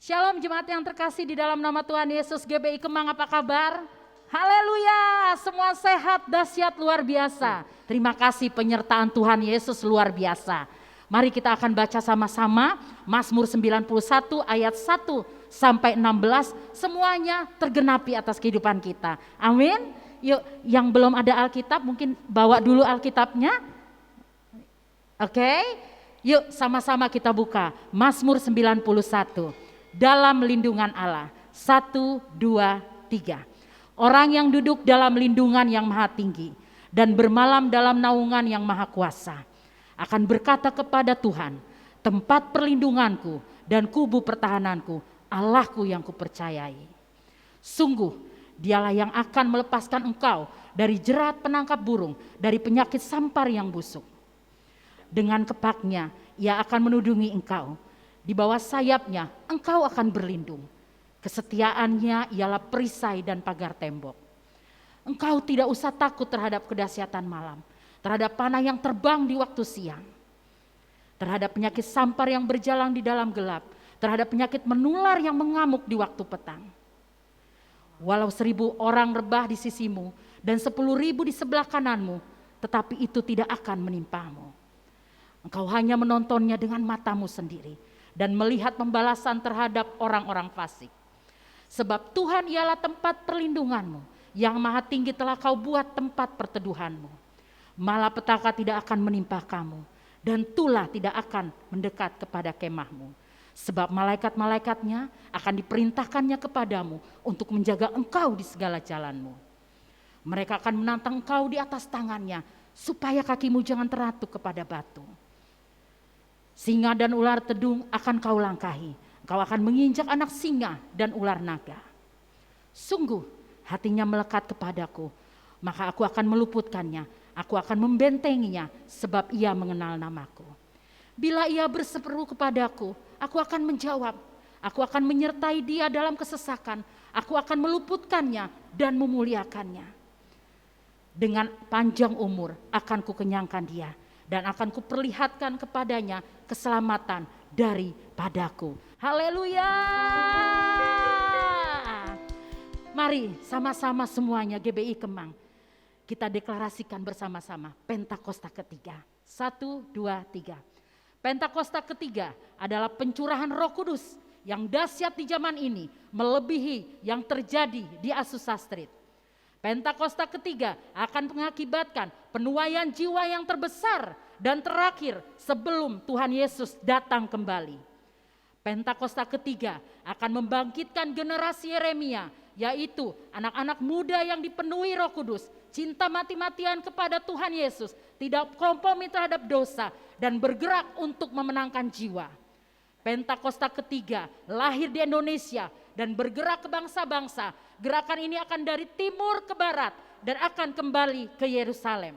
Shalom jemaat yang terkasih di dalam nama Tuhan Yesus. GBI Kemang, apa kabar? Haleluya, semua sehat, dahsyat, luar biasa. Terima kasih penyertaan Tuhan Yesus luar biasa. Mari kita akan baca sama-sama Mazmur 91 ayat 1 sampai 16. Semuanya tergenapi atas kehidupan kita. Amin. Yuk, yang belum ada Alkitab mungkin bawa dulu Alkitabnya. Oke, yuk sama-sama kita buka Mazmur 91. Dalam lindungan Allah. 1, 2, 3. Orang yang duduk dalam lindungan yang maha tinggi dan bermalam dalam naungan yang maha kuasa akan berkata kepada Tuhan, tempat perlindunganku dan kubu pertahananku, Allahku yang kupercayai. Sungguh dialah yang akan melepaskan engkau dari jerat penangkap burung, dari penyakit sampar yang busuk. Dengan kepaknya ia akan menudungi engkau. Di bawah sayapnya engkau akan berlindung. Kesetiaannya ialah perisai dan pagar tembok. Engkau tidak usah takut terhadap kedahsyatan malam, terhadap panah yang terbang di waktu siang, terhadap penyakit sampar yang berjalan di dalam gelap, terhadap penyakit menular yang mengamuk di waktu petang. Walau 1.000 orang rebah di sisimu dan 10.000 di sebelah kananmu, tetapi itu tidak akan menimpamu. Engkau hanya menontonnya dengan matamu sendiri dan melihat pembalasan terhadap orang-orang fasik. Sebab Tuhan ialah tempat perlindunganmu, yang maha tinggi telah kau buat tempat perteduhanmu. Malapetaka tidak akan menimpa kamu, dan tulah tidak akan mendekat kepada kemahmu. Sebab malaikat-malaikatnya akan diperintahkannya kepadamu untuk menjaga engkau di segala jalanmu. Mereka akan menantang engkau di atas tangannya, supaya kakimu jangan teratup kepada batu. Singa dan ular tedung akan kau langkahi. Kau akan menginjak anak singa dan ular naga. Sungguh hatinya melekat kepadaku, maka aku akan meluputkannya. Aku akan membentenginya sebab ia mengenal namaku. Bila ia berseru kepadaku, aku akan menjawab. Aku akan menyertai dia dalam kesesakan. Aku akan meluputkannya dan memuliakannya. Dengan panjang umur akan kukenyangkan dia. Dan akan kuperlihatkan kepadanya keselamatan daripadaku. Haleluya. Mari sama-sama semuanya GBI Kemang. Kita deklarasikan bersama-sama Pentakosta ketiga. 1, 2, 3. Pentakosta ketiga adalah pencurahan Roh Kudus yang dahsyat di zaman ini, melebihi yang terjadi di Azusa Street. Pentakosta ketiga akan mengakibatkan penuaian jiwa yang terbesar dan terakhir sebelum Tuhan Yesus datang kembali. Pentakosta ketiga akan membangkitkan generasi Yeremia, yaitu anak-anak muda yang dipenuhi Roh Kudus, cinta mati-matian kepada Tuhan Yesus, tidak kompromi terhadap dosa dan bergerak untuk memenangkan jiwa. Pentakosta ketiga lahir di Indonesia dan bergerak ke bangsa-bangsa. Gerakan ini akan dari timur ke barat dan akan kembali ke Yerusalem.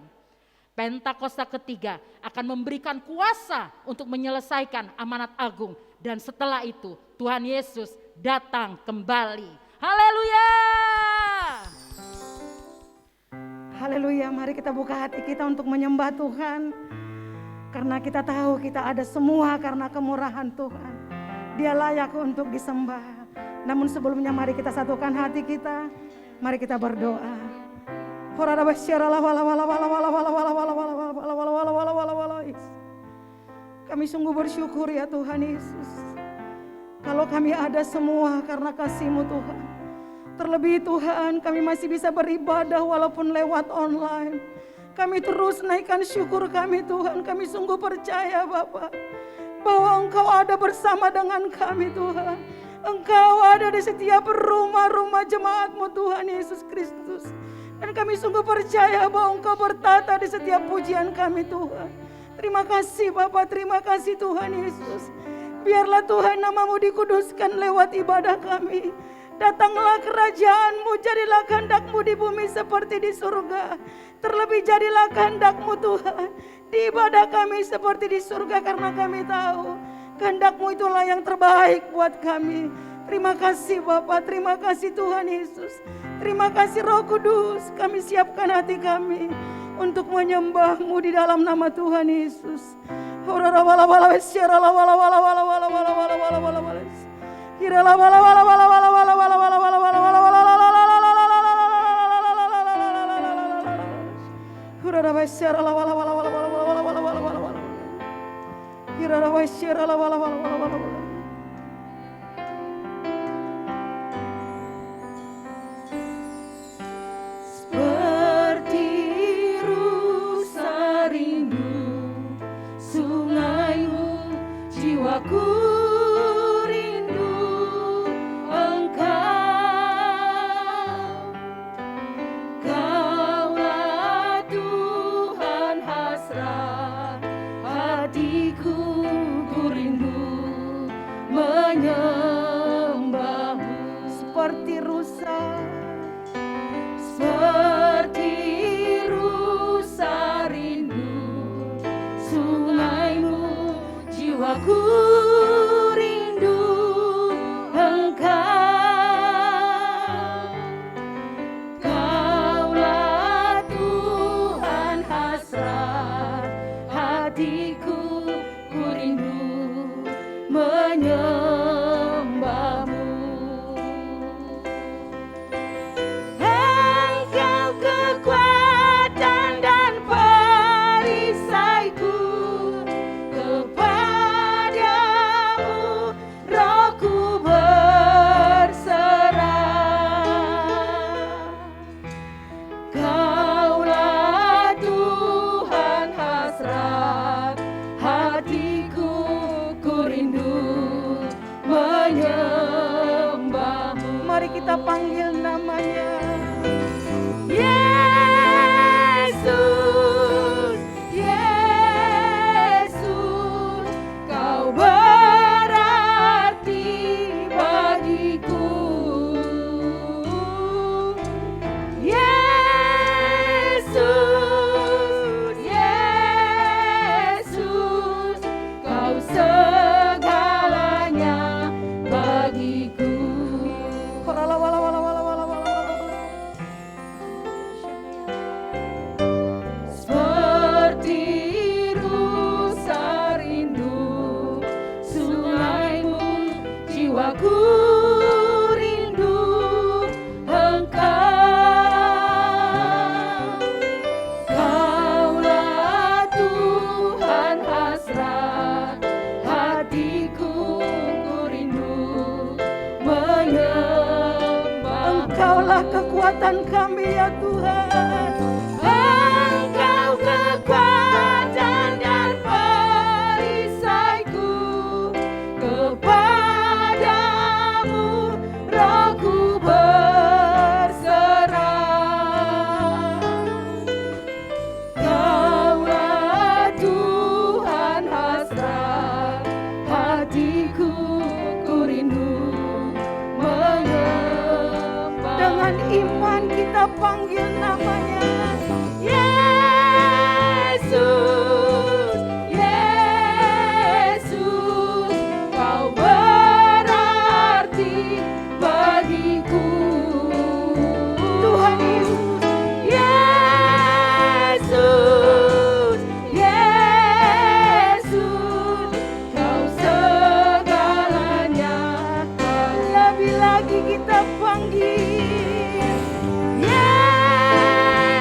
Pentakosta ketiga akan memberikan kuasa untuk menyelesaikan amanat agung. Dan setelah itu Tuhan Yesus datang kembali. Haleluya. Haleluya, mari kita buka hati kita untuk menyembah Tuhan. Karena kita tahu kita ada semua karena kemurahan Tuhan. Dia layak untuk disembah. Namun sebelumnya mari kita satukan hati kita. Mari kita berdoa. Kami sungguh bersyukur ya Tuhan Yesus. Kalau kami ada semua karena kasih-Mu Tuhan. Terlebih Tuhan, kami masih bisa beribadah walaupun lewat online. Kami terus naikkan syukur kami Tuhan. Kami sungguh percaya Bapa, bahwa Engkau ada bersama dengan kami Tuhan. Engkau ada di setiap rumah-rumah jemaat-Mu Tuhan Yesus Kristus. Dan kami sungguh percaya bahwa Engkau bertata di setiap pujian kami Tuhan. Terima kasih Bapa, terima kasih Tuhan Yesus. Biarlah Tuhan nama-Mu dikuduskan lewat ibadah kami. Datanglah kerajaan-Mu, jadilah kehendak-Mu di bumi seperti di surga. Terlebih jadilah kehendak-Mu Tuhan di ibadah kami seperti di surga, karena kami tahu kehendak-Mu itulah yang terbaik buat kami. Terima kasih Bapa, terima kasih Tuhan Yesus. Terima kasih Roh Kudus, kami siapkan hati kami untuk menyembah-Mu di dalam nama Tuhan Yesus. Seperti rusa rindu sungaimu, jiwaku rindu Engkau. Kaulah Tuhan hasrat hatiku, ku rindu menyembahmu. Seperti rusa, seperti rusa rindu sungaimu, jiwaku rindu Engkau. Kaulah Tuhan hasrat hatiku, ku rindu menyembahmu. Engkau kekuatan dan perisaiku, kepadamu rohku berserah. Kaulah Tuhan hasrat hatiku, ku rindu menyembahmu. Mari kita panggil namanya. Yesus, Yesus, Kau berarti bagiku. Yesus, Yesus, Kau segalanya bagiku. Seperti rusa rindu sungaimu, jiwaku rindu Engkau. Kaulah Tuhan hasrat hatiku, ku rindu menyembah. Engkaulah kekuatan kami ya Tuhan. Engkau kekuatan dan perisaiku, kepadamu rohku berserah. Kaulah Tuhan hasrat hatiku, ku rindu menyembah. Dengan iman kita panggil namanya. Yesus, Yesus, Kau berarti bagiku. Tuhan Yesus, Yesus, Yesus, Kau segalanya. Lebih lagi kita panggil. Yesus,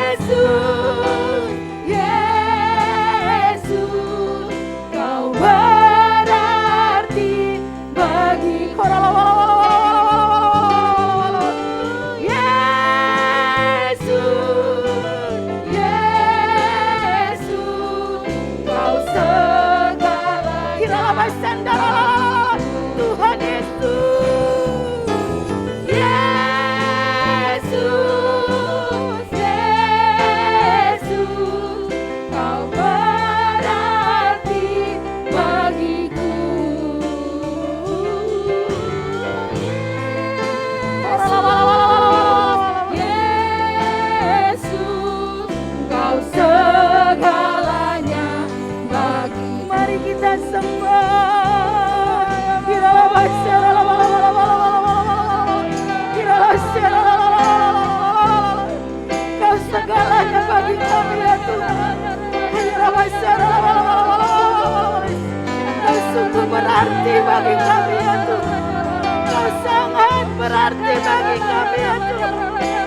bagi kami ya Tuhan.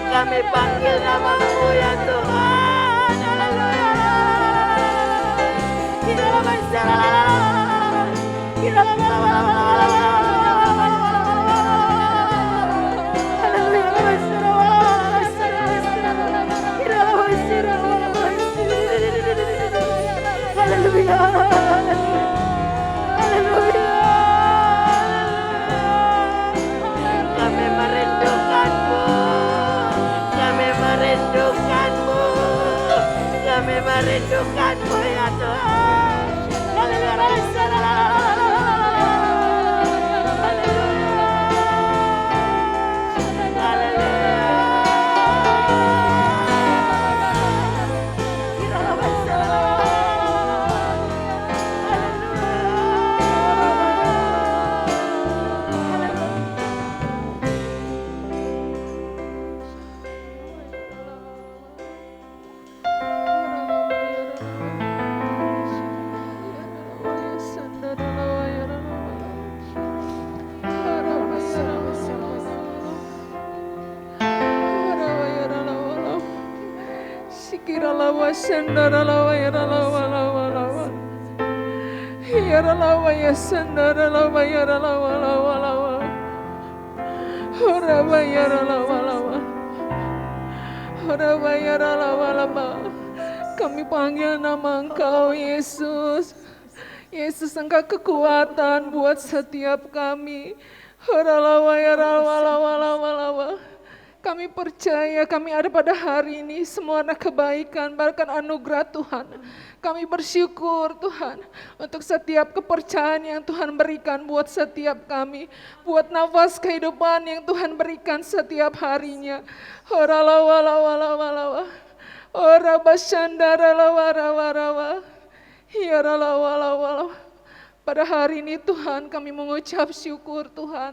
Kami panggil nama-Mu ya Tuhan. Kami merindukan-Mu, kami merindukan-Mu, kami merindukan-Mu ya Tuhan. Kami panggil nama Engkau Yesus. Yesus, Engkau kekuatan buat setiap kami. Kami percaya kami ada pada hari ini semua anak kebaikan, bahkan anugerah Tuhan. Kami bersyukur Tuhan untuk setiap kepercayaan yang Tuhan berikan buat setiap kami. Buat nafas kehidupan yang Tuhan berikan setiap harinya. Pada hari ini Tuhan kami mengucap syukur Tuhan.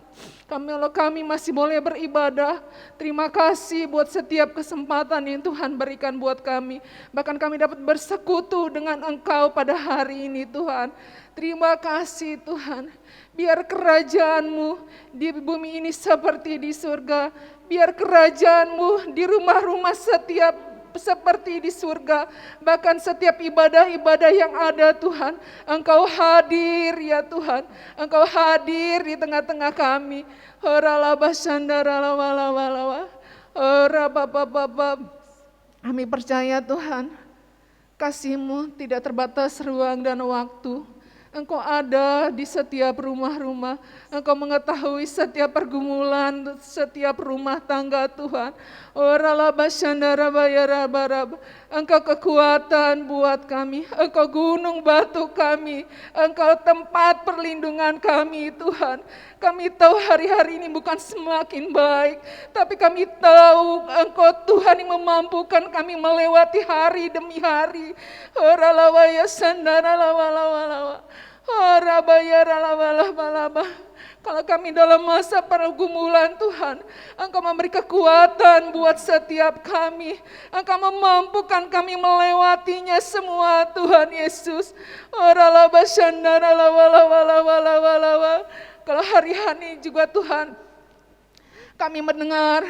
Kami masih boleh beribadah. Terima kasih buat setiap kesempatan yang Tuhan berikan buat kami. Bahkan kami dapat bersekutu dengan Engkau pada hari ini Tuhan. Terima kasih Tuhan. Biar kerajaan-Mu di bumi ini seperti di surga. Biar kerajaan-Mu di rumah-rumah setiap seperti di surga. Bahkan setiap ibadah-ibadah yang ada Tuhan, Engkau hadir ya Tuhan. Engkau hadir di tengah-tengah kami. Kami percaya Tuhan, kasih-Mu tidak terbatas ruang dan waktu. Engkau ada di setiap rumah-rumah. Engkau mengetahui setiap pergumulan, setiap rumah tangga Tuhan. Engkau kekuatan buat kami. Engkau gunung batu kami. Engkau tempat perlindungan kami Tuhan. Kami tahu hari-hari ini bukan semakin baik. Tapi kami tahu Engkau Tuhan yang memampukan kami melewati hari demi hari. Kalau kami dalam masa pergumulan Tuhan, Engkau memberi kekuatan buat setiap kami. Engkau memampukan kami melewatinya semua Tuhan Yesus. Kalau hari-hari juga Tuhan, kami mendengar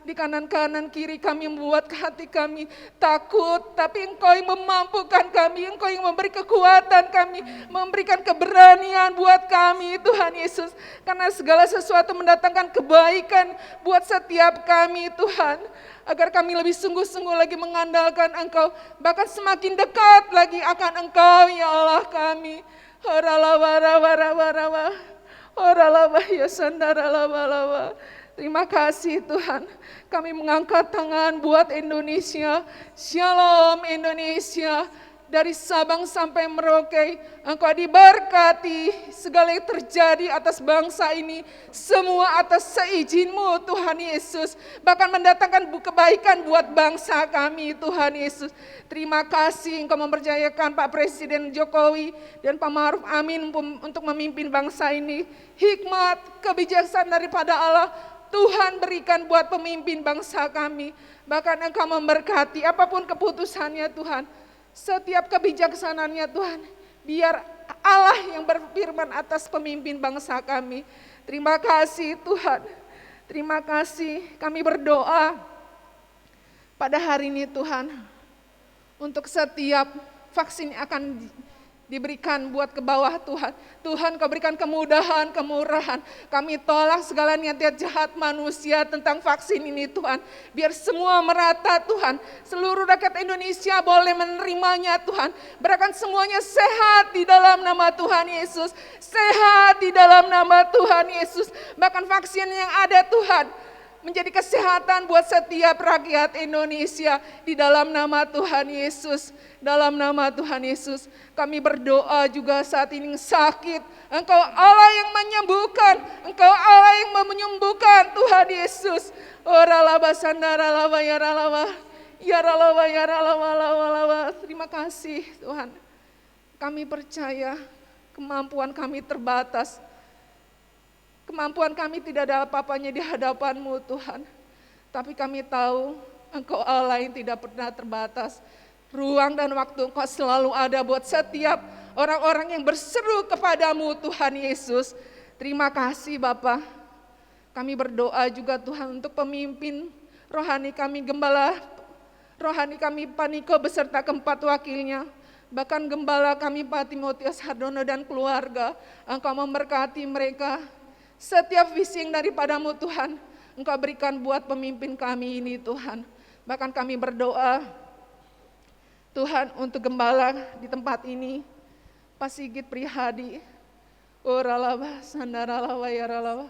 di kanan-kanan kiri kami membuat hati kami takut, tapi Engkau yang memampukan kami, Engkau yang memberi kekuatan kami, memberikan keberanian buat kami Tuhan Yesus. Karena segala sesuatu mendatangkan kebaikan buat setiap kami Tuhan. Agar kami lebih sungguh-sungguh lagi mengandalkan Engkau, bahkan semakin dekat lagi akan Engkau ya Allah kami. Terima kasih Tuhan. Kami mengangkat tangan buat Indonesia. Shalom Indonesia. Dari Sabang sampai Merauke, Engkau diberkati. Segala yang terjadi atas bangsa ini, semua atas seizin-Mu Tuhan Yesus. Bahkan mendatangkan kebaikan buat bangsa kami Tuhan Yesus. Terima kasih Engkau mempercayakan Pak Presiden Jokowi dan Pak Ma'ruf Amin untuk memimpin bangsa ini. Hikmat, kebijaksanaan daripada Allah Tuhan berikan buat pemimpin bangsa kami. Bahkan Engkau memberkati apapun keputusannya Tuhan. Setiap kebijaksanaannya Tuhan, biar Allah yang berfirman atas pemimpin bangsa kami. Terima kasih Tuhan. Terima kasih, kami berdoa pada hari ini Tuhan, untuk setiap vaksin yang akan diberikan buat ke bawah Tuhan. Tuhan Kau berikan kemudahan, kemurahan. Kami tolak segala niat-niat jahat manusia tentang vaksin ini Tuhan. Biar semua merata Tuhan. Seluruh rakyat Indonesia boleh menerimanya Tuhan. Berikan semuanya sehat di dalam nama Tuhan Yesus. Sehat di dalam nama Tuhan Yesus. Bahkan vaksin yang ada Tuhan, menjadi kesehatan buat setiap rakyat Indonesia di dalam nama Tuhan Yesus. Dalam nama Tuhan Yesus, kami berdoa juga saat ini sakit. Engkau Allah yang menyembuhkan, Engkau Allah yang menyembuhkan Tuhan Yesus. Oralaba sandaralaba yaralaba, yaralaba yaralaba lawalaba. Terima kasih Tuhan. Kami percaya kemampuan kami terbatas. Kemampuan kami tidak ada apa-apanya di hadapan-Mu Tuhan. Tapi kami tahu Engkau Allah yang tidak pernah terbatas. Ruang dan waktu Engkau selalu ada buat setiap orang-orang yang berseru kepadamu Tuhan Yesus. Terima kasih Bapa. Kami berdoa juga Tuhan untuk pemimpin rohani kami, gembala rohani kami Paniko beserta keempat wakilnya. Bahkan gembala kami Pak Timotius Hardono dan keluarga. Engkau memberkati mereka. Setiap visi yang daripadamu Tuhan, Engkau berikan buat pemimpin kami ini Tuhan. Bahkan kami berdoa Tuhan untuk gembala di tempat ini, Pak Sigit Prihadi, oralaba sandaralaba yaralaba,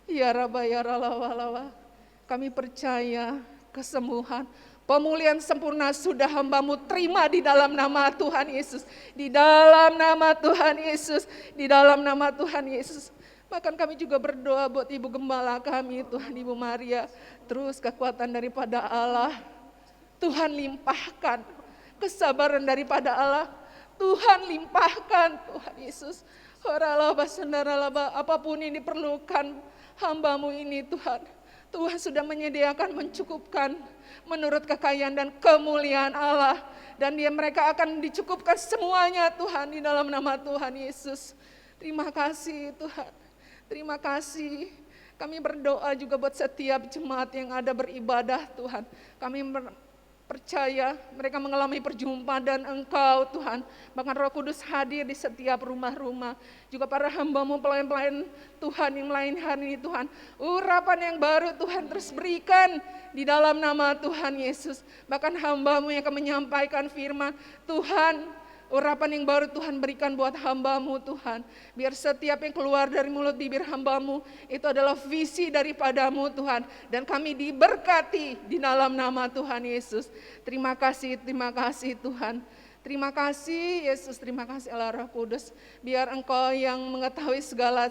yaraba yaralaba. Kami percaya kesembuhan, pemulihan sempurna sudah hamba-Mu terima di dalam nama Tuhan Yesus. Di dalam nama Tuhan Yesus, di dalam nama Tuhan Yesus. Bahkan kami juga berdoa buat Ibu Gembala kami, Tuhan Ibu Maria. Terus kekuatan daripada Allah, Tuhan limpahkan. Kesabaran daripada Allah, Tuhan limpahkan Tuhan Yesus. Oralaba sandaralaba, apapun yang diperlukan hamba-Mu ini Tuhan. Tuhan sudah menyediakan, mencukupkan menurut kekayaan dan kemuliaan Allah. Dan mereka akan dicukupkan semuanya Tuhan di dalam nama Tuhan Yesus. Terima kasih Tuhan. Terima kasih. Kami berdoa juga buat setiap jemaat yang ada beribadah Tuhan. Kami percaya mereka mengalami perjumpaan dan Engkau Tuhan. Bahkan Roh Kudus hadir di setiap rumah-rumah. Juga para hamba-Mu pelayan-pelayan Tuhan yang lain hari ini Tuhan. Urapan yang baru Tuhan terus berikan di dalam nama Tuhan Yesus. Bahkan hamba-Mu yang akan menyampaikan firman Tuhan. Urapan yang baru Tuhan berikan buat hamba-Mu Tuhan. Biar setiap yang keluar dari mulut bibir hamba-Mu itu adalah visi daripada-Mu Tuhan. Dan kami diberkati di dalam nama Tuhan Yesus. Terima kasih Tuhan. Terima kasih Yesus, terima kasih Allah Roh Kudus. Biar Engkau yang mengetahui segala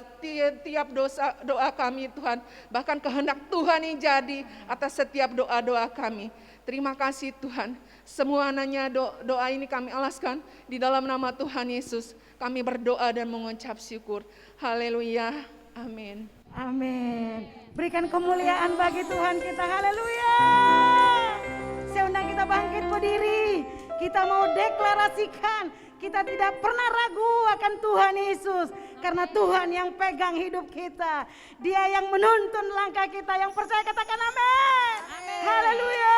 tiap doa kami Tuhan. Bahkan kehendak Tuhan yang jadi atas setiap doa-doa kami. Terima kasih Tuhan. Semua nanya doa ini kami alaskan di dalam nama Tuhan Yesus. Kami berdoa dan mengucap syukur. Haleluya. Amin. Amin. Berikan kemuliaan bagi Tuhan kita. Haleluya. Saya undang kita bangkit berdiri. Kita mau deklarasikan. Kita tidak pernah ragu akan Tuhan Yesus. Karena Tuhan yang pegang hidup kita. Dia yang menuntun langkah kita. Yang percaya katakan amin. Haleluya.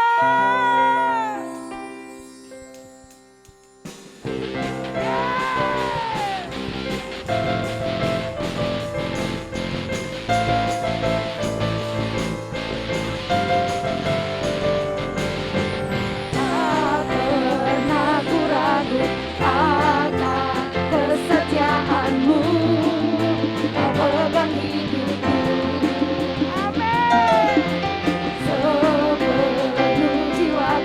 Sepenuh jiwa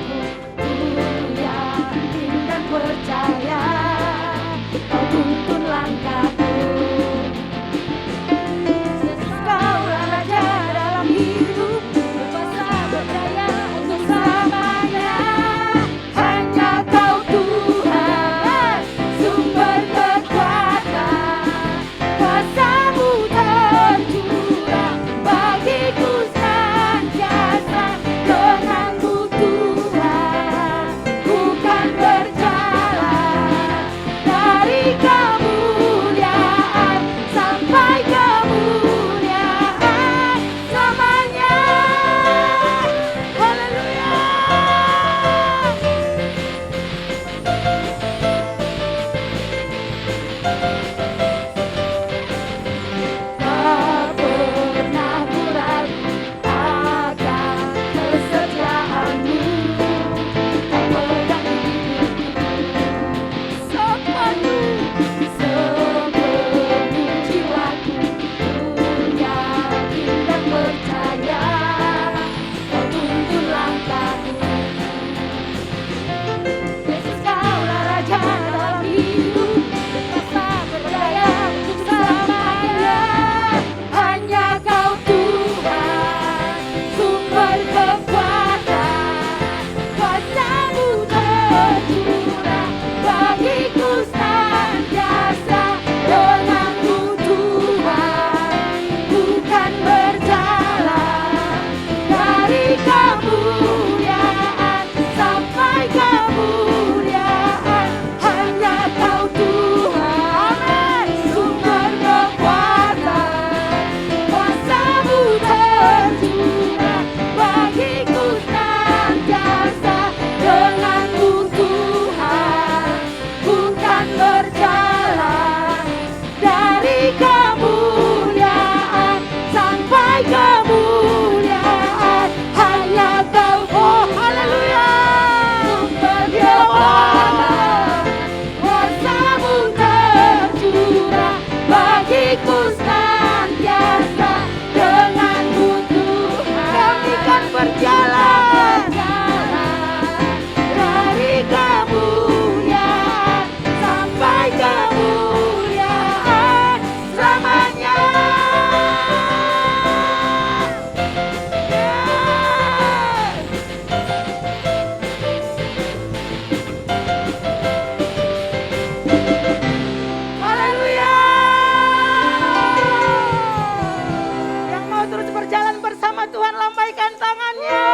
Tuhan lambaikan tangannya.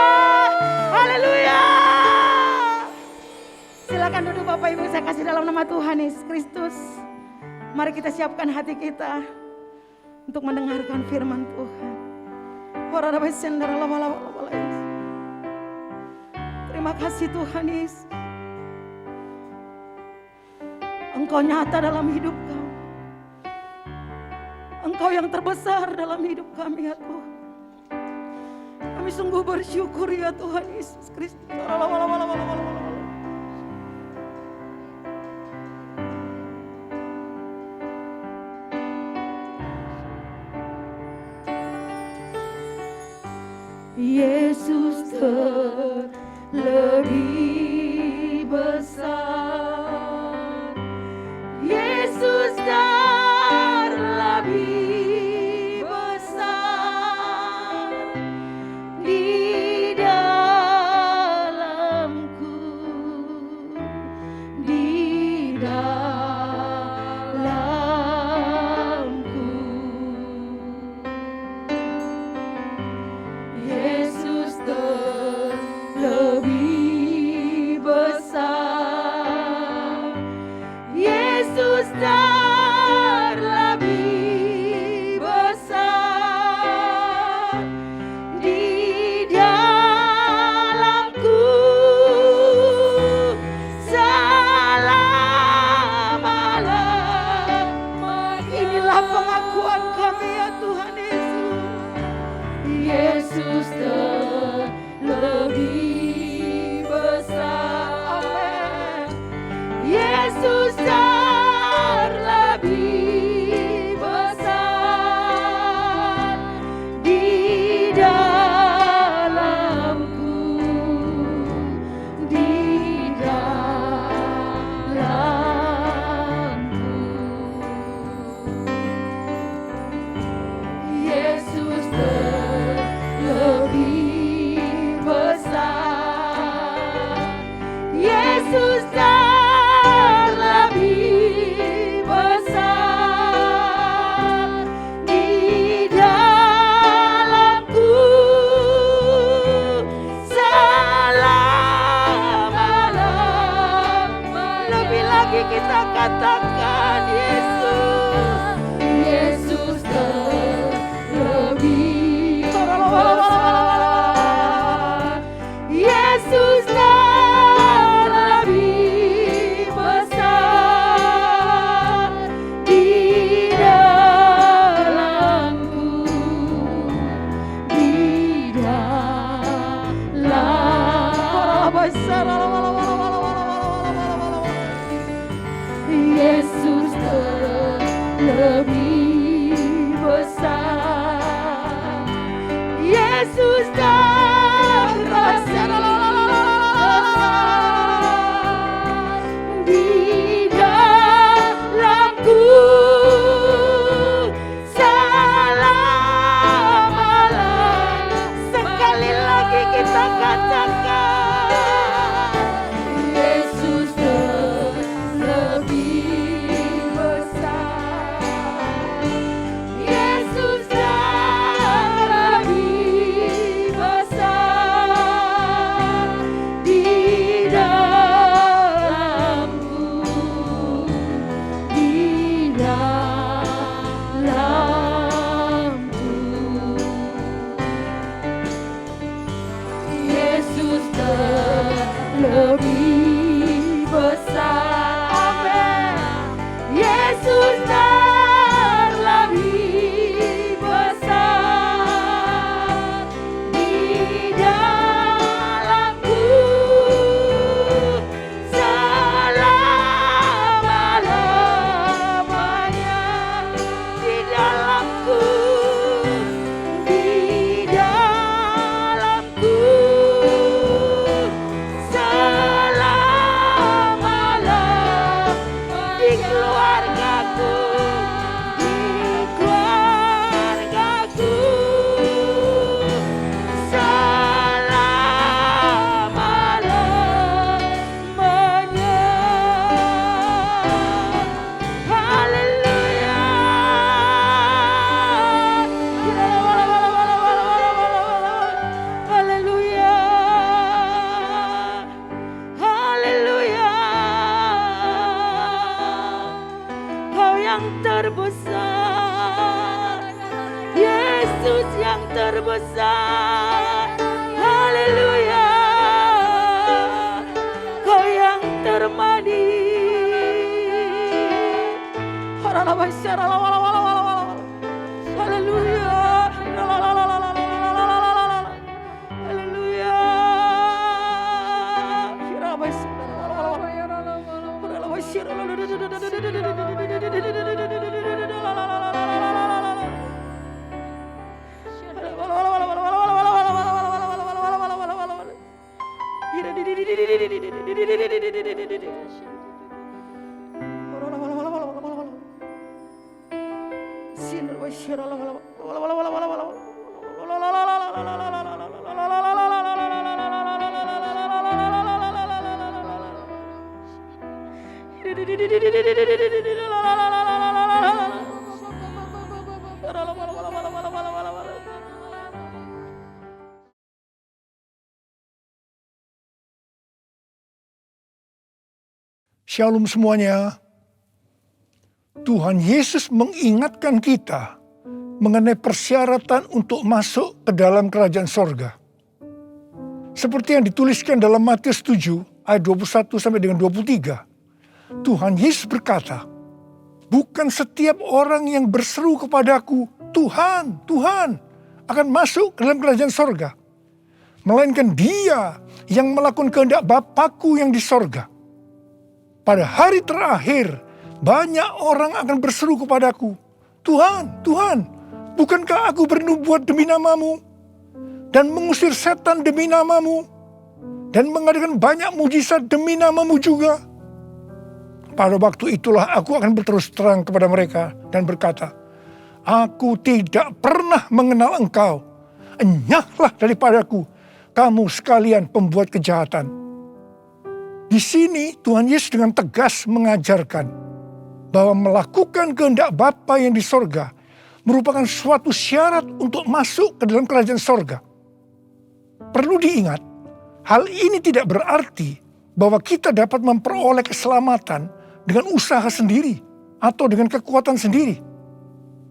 Haleluya. Silakan duduk Bapak Ibu, saya kasih dalam nama Tuhan Yesus Kristus. Mari kita siapkan hati kita untuk mendengarkan firman Tuhan. Terima kasih Tuhan Yesus. Engkau nyata dalam hidup kami. Engkau yang terbesar dalam hidup kami ya Tuhan. Kami sungguh bersyukur ya Tuhan Yesus Kristus. Yesus terlebih besar, Yesus terlebih besar di dalamku, di dalamku. Yesus terlebih besar, Yesus terlebih besar di dalamku selama-lamanya. Inilah pengakuan kami ya Tuhan Yesus. Yesus terlebih besar. Amin. Yesus terlebih besar di dalamku, di dalamku. Yesus terlebih besar, Yesus terlebih besar di dalamku selama-lamanya. Lebih lagi kita katakan Yesus, Yesus terlebih besar, Yesus terlebih besar di dalamku, di dalamku. Yesus terlebih besar, Yesus terlebih besar di dalamku selama-lamanya. Sekali lagi kita katakan Yesus terlebih besar, Yesus terlebih besar Yesus yang terbesar. Haleluya. Kau yang termadi. Haleluya. Shalom semuanya. Tuhan Yesus mengingatkan kita mengenai persyaratan untuk masuk ke dalam kerajaan sorga. Seperti yang dituliskan dalam Matius 7 ayat 21 sampai dengan 23. Tuhan Yesus berkata, bukan setiap orang yang berseru kepadaku, Tuhan, Tuhan, akan masuk ke dalam kerajaan sorga. Melainkan dia yang melakukan kehendak Bapa-Ku yang di sorga. Pada hari terakhir, banyak orang akan berseru kepadaku, Tuhan, Tuhan, bukankah aku bernubuat demi namamu, dan mengusir setan demi namamu, dan mengadakan banyak mujizat demi namamu juga? Pada waktu itulah aku akan berterus terang kepada mereka dan berkata, aku tidak pernah mengenal engkau, enyahlah daripadaku, kamu sekalian pembuat kejahatan. Di sini Tuhan Yesus dengan tegas mengajarkan bahwa melakukan kehendak Bapa yang di sorga merupakan suatu syarat untuk masuk ke dalam kerajaan sorga. Perlu diingat, hal ini tidak berarti bahwa kita dapat memperoleh keselamatan dengan usaha sendiri atau dengan kekuatan sendiri.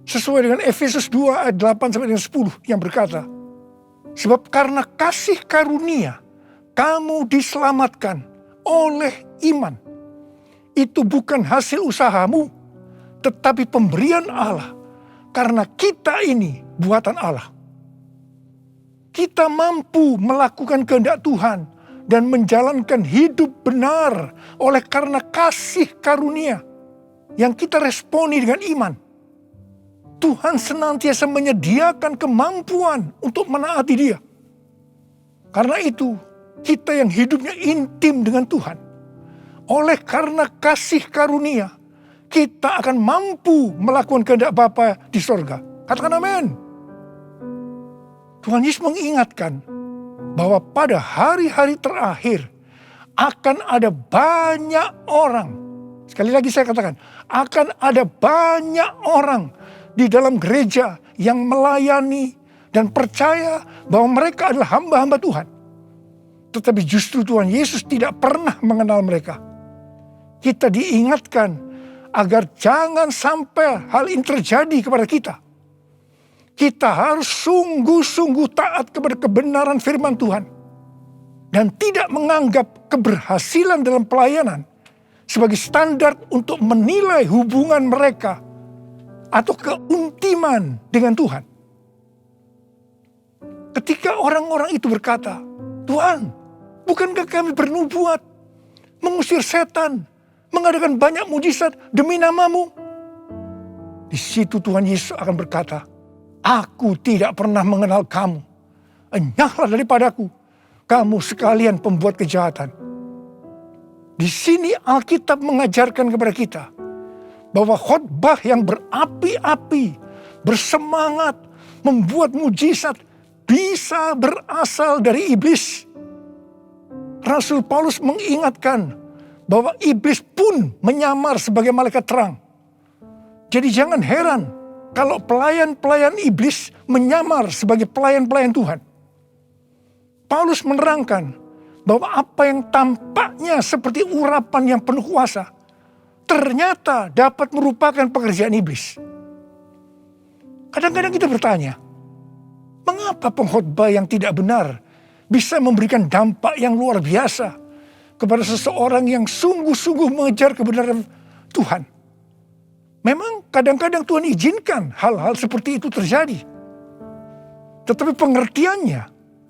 Sesuai dengan Efesus 2 ayat 8 sampai dengan 10 yang berkata, sebab karena kasih karunia kamu diselamatkan oleh iman. Itu bukan hasil usahamu, tetapi pemberian Allah. Karena kita ini buatan Allah. Kita mampu melakukan kehendak Tuhan dan menjalankan hidup benar oleh karena kasih karunia yang kita responi dengan iman. Tuhan senantiasa menyediakan kemampuan untuk menaati Dia. Karena itu, kita yang hidupnya intim dengan Tuhan, oleh karena kasih karunia, kita akan mampu melakukan kehendak Bapa di sorga. Katakan amin. Tuhan Yesus mengingatkan bahwa pada hari-hari terakhir akan ada banyak orang. Sekali lagi saya katakan, akan ada banyak orang di dalam gereja yang melayani dan percaya bahwa mereka adalah hamba-hamba Tuhan. Tetapi justru Tuhan Yesus tidak pernah mengenal mereka. Kita diingatkan agar jangan sampai hal ini terjadi kepada kita. Kita harus sungguh-sungguh taat kepada kebenaran firman Tuhan. Dan tidak menganggap keberhasilan dalam pelayanan sebagai standar untuk menilai hubungan mereka atau keuntiman dengan Tuhan. Ketika orang-orang itu berkata, Tuhan, bukankah kami bernubuat, mengusir setan, mengadakan banyak mujizat demi namamu? Di situ Tuhan Yesus akan berkata, aku tidak pernah mengenal kamu. Enyahlah daripadaku, kamu sekalian pembuat kejahatan. Di sini Alkitab mengajarkan kepada kita bahwa khotbah yang berapi-api, bersemangat, membuat mujizat bisa berasal dari iblis. Rasul Paulus mengingatkan bahwa iblis pun menyamar sebagai malaikat terang. Jadi jangan heran kalau pelayan-pelayan iblis menyamar sebagai pelayan-pelayan Tuhan. Paulus menerangkan bahwa apa yang tampaknya seperti urapan yang penuh kuasa, ternyata dapat merupakan pekerjaan iblis. Kadang-kadang kita bertanya, Mengapa pengkhotbah yang tidak benar bisa memberikan dampak yang luar biasa kepada seseorang yang sungguh-sungguh mengejar kebenaran Tuhan? Memang kadang-kadang Tuhan izinkan hal-hal seperti itu terjadi. Tetapi pengertiannya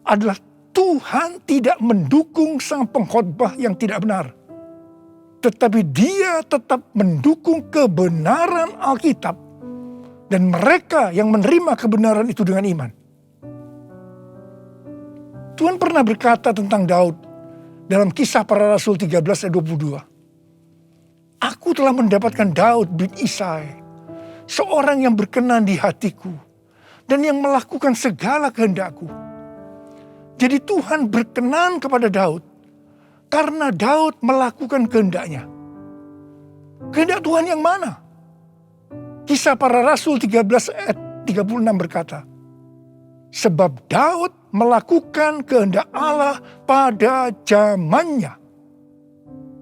adalah Tuhan tidak mendukung sang pengkhotbah yang tidak benar. Tetapi Dia tetap mendukung kebenaran Alkitab dan mereka yang menerima kebenaran itu dengan iman. Tuhan pernah berkata tentang Daud dalam Kisah Para Rasul 13 ayat 22. Aku telah mendapatkan Daud bin Isai, seorang yang berkenan di hatiku dan yang melakukan segala kehendakku. Jadi Tuhan berkenan kepada Daud karena Daud melakukan kehendaknya. Kehendak Tuhan yang mana? Kisah Para Rasul 13 ayat 36 berkata, sebab Daud melakukan kehendak Allah pada zamannya.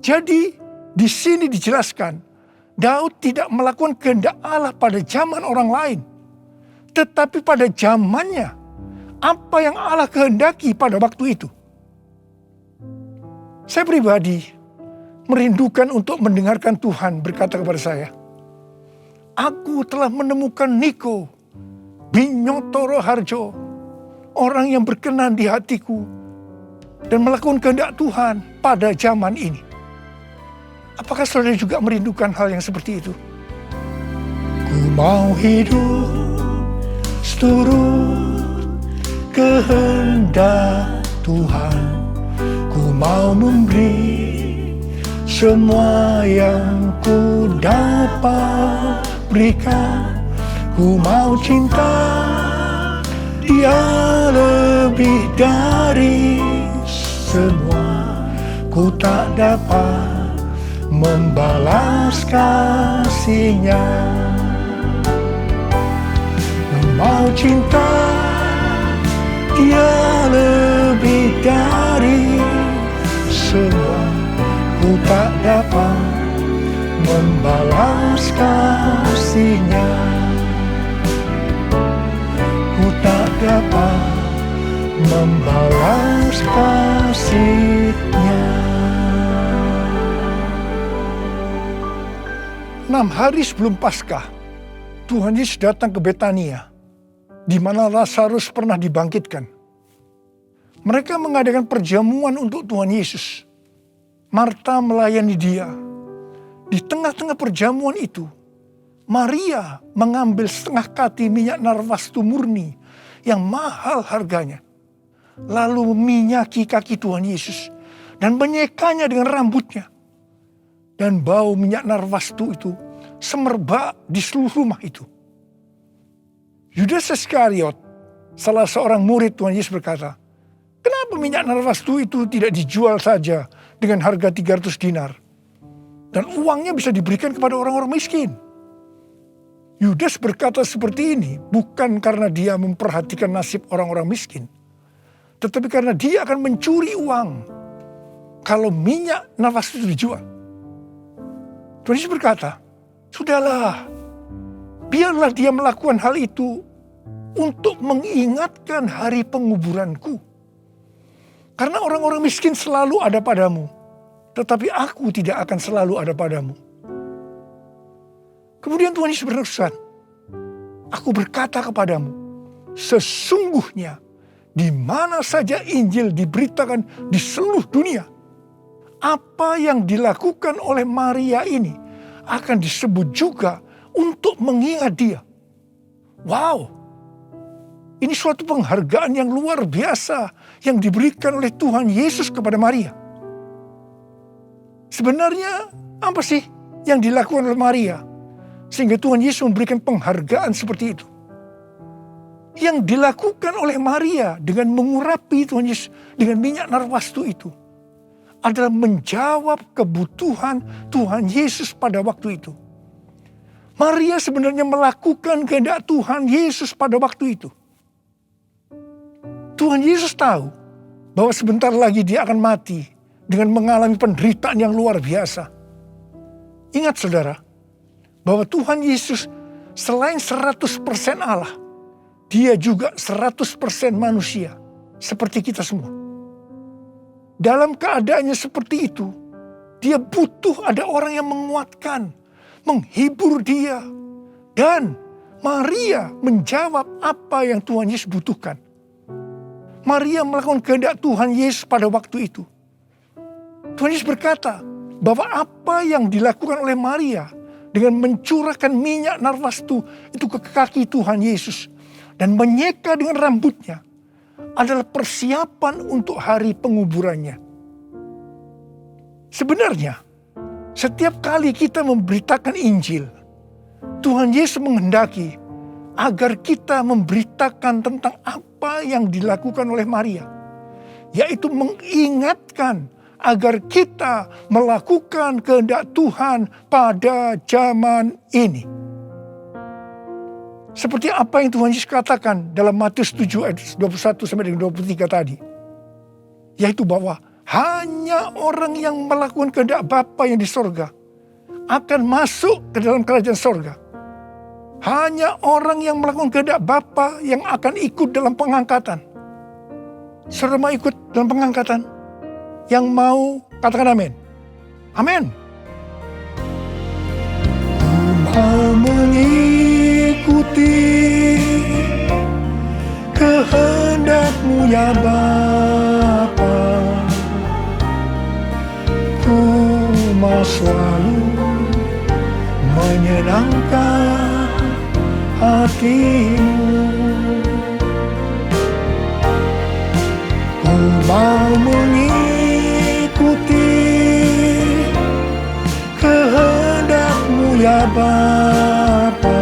Jadi di sini dijelaskan, Daud tidak melakukan kehendak Allah pada zaman orang lain, tetapi pada zamannya, apa yang Allah kehendaki pada waktu itu. Saya pribadi merindukan untuk mendengarkan Tuhan berkata kepada saya, aku telah menemukan Niko bin Nyotoro Harjo, orang yang berkenan di hatiku dan melakukan kehendak Tuhan pada zaman ini. Apakah saudara juga merindukan hal yang seperti itu? Ku mau hidup seturut kehendak Tuhan. Ku mau memberi semua yang ku dapat berikan. Ku mau cinta Dia lebih dari semua. Ku tak dapat membalas kasih-Nya. Mau cinta Dia lebih dari semua. Ku tak dapat membalas kasih-Nya. Ku tak dapat membalas kasih-Nya. 6 hari sebelum Paskah, Tuhan Yesus datang ke Betania, di mana Lazarus pernah dibangkitkan. Mereka mengadakan perjamuan untuk Tuhan Yesus. Marta melayani Dia. Di tengah-tengah perjamuan itu, Maria mengambil setengah kati minyak narwastu murni yang mahal harganya, lalu meminyaki kaki Tuhan Yesus dan menyekanya dengan rambutnya. Dan bau minyak narwastu itu semerbak di seluruh rumah itu. Yudas Iskariot, salah seorang murid Tuhan Yesus berkata, kenapa minyak narwastu itu tidak dijual saja dengan harga 300 dinar? Dan uangnya bisa diberikan kepada orang-orang miskin. Yudas berkata seperti ini bukan karena dia memperhatikan nasib orang-orang miskin, tetapi karena dia akan mencuri uang kalau minyak narwastu itu dijual. Tuhan Yesus berkata, sudahlah, biarlah dia melakukan hal itu untuk mengingatkan hari penguburanku. Karena orang-orang miskin selalu ada padamu, tetapi aku tidak akan selalu ada padamu. Kemudian Tuhan Yesus berfirman, aku berkata kepadamu, sesungguhnya di mana saja Injil diberitakan di seluruh dunia, apa yang dilakukan oleh Maria ini akan disebut juga untuk mengingat dia. Wow, ini suatu penghargaan yang luar biasa yang diberikan oleh Tuhan Yesus kepada Maria. Sebenarnya apa sih yang dilakukan oleh Maria sehingga Tuhan Yesus memberikan penghargaan seperti itu? Yang dilakukan oleh Maria dengan mengurapi Tuhan Yesus dengan minyak narwastu itu adalah menjawab kebutuhan Tuhan Yesus pada waktu itu. Maria sebenarnya melakukan kehendak Tuhan Yesus pada waktu itu. Tuhan Yesus tahu bahwa sebentar lagi dia akan mati dengan mengalami penderitaan yang luar biasa. Ingat saudara, bahwa Tuhan Yesus selain 100% Allah, dia juga 100% manusia seperti kita semua. Dalam keadaannya seperti itu, dia butuh ada orang yang menguatkan, menghibur dia. Dan Maria menjawab apa yang Tuhan Yesus butuhkan. Maria melakukan kehendak Tuhan Yesus pada waktu itu. Tuhan Yesus berkata bahwa apa yang dilakukan oleh Maria dengan mencurahkan minyak narwastu itu ke kaki Tuhan Yesus dan menyeka dengan rambutnya adalah persiapan untuk hari penguburannya. Sebenarnya, setiap kali kita memberitakan Injil, Tuhan Yesus menghendaki agar kita memberitakan tentang apa yang dilakukan oleh Maria, yaitu mengingatkan agar kita melakukan kehendak Tuhan pada zaman ini. Seperti apa yang Tuhan Yesus katakan dalam Matius 7 ayat 21 sampai dengan 23 tadi. Yaitu bahwa hanya orang yang melakukan kehendak Bapa yang di sorga akan masuk ke dalam kerajaan sorga. Hanya orang yang melakukan kehendak Bapa yang akan ikut dalam pengangkatan. Saudara mau ikut dalam pengangkatan? Yang mau katakan amin. Amin. Mau mengikuti kehendak-Mu ya Bapa. Ku mau selalu menyenangkan hati-Mu. Ku mau mengikuti kehendak-Mu ya Bapa.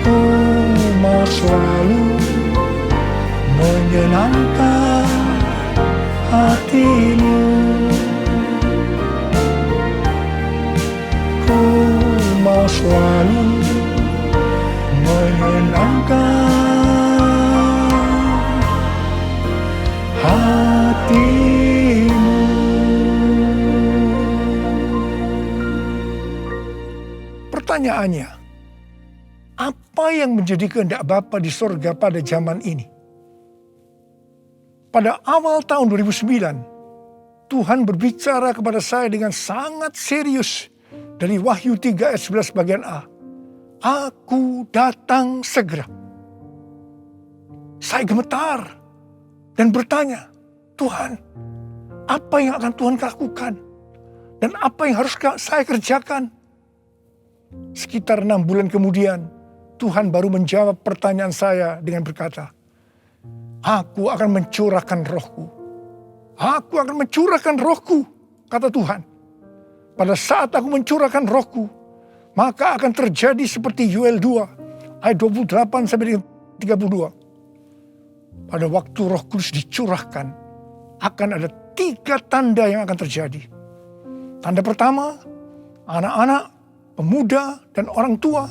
Ku mau selalu menyenangkan hati-Mu. Ku mau selalu menyenangkan hati-Mu. Pertanyaannya, apa yang menjadi kehendak Bapa di sorga pada zaman ini? Pada awal tahun 2009, Tuhan berbicara kepada saya dengan sangat serius dari Wahyu 3 ayat 11 bagian A. Aku datang segera. Saya gemetar dan bertanya, Tuhan, apa yang akan Tuhan lakukan? Dan apa yang harus saya kerjakan? Sekitar 6 bulan kemudian, Tuhan baru menjawab pertanyaan saya dengan berkata, Aku akan mencurahkan rohku. Aku akan mencurahkan rohku, kata Tuhan. Pada saat aku mencurahkan rohku, maka akan terjadi seperti Yoel 2 ayat 28 sampai 32. Pada waktu Roh Kudus dicurahkan, akan ada 3 tanda yang akan terjadi. Tanda pertama, anak-anak, pemuda, dan orang tua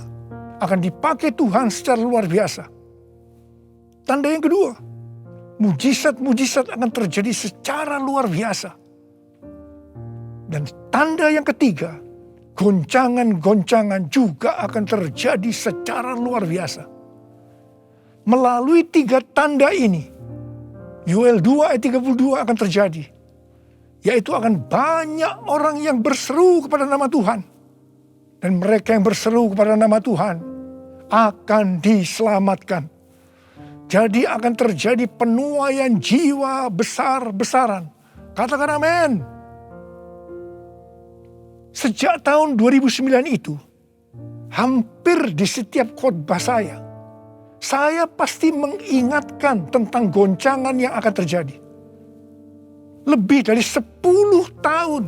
akan dipakai Tuhan secara luar biasa. Tanda yang kedua, mujizat-mujizat akan terjadi secara luar biasa. Dan tanda yang ketiga, goncangan-goncangan juga akan terjadi secara luar biasa. Melalui 3 tanda ini, Yoel 2 ayat 32 akan terjadi. Yaitu akan banyak orang yang berseru kepada nama Tuhan. Dan mereka yang berseru kepada nama Tuhan akan diselamatkan. Jadi akan terjadi penuaian jiwa besar-besaran. Katakan amin. Sejak tahun 2009 itu, hampir di setiap khotbah saya pasti mengingatkan tentang goncangan yang akan terjadi. Lebih dari 10 tahun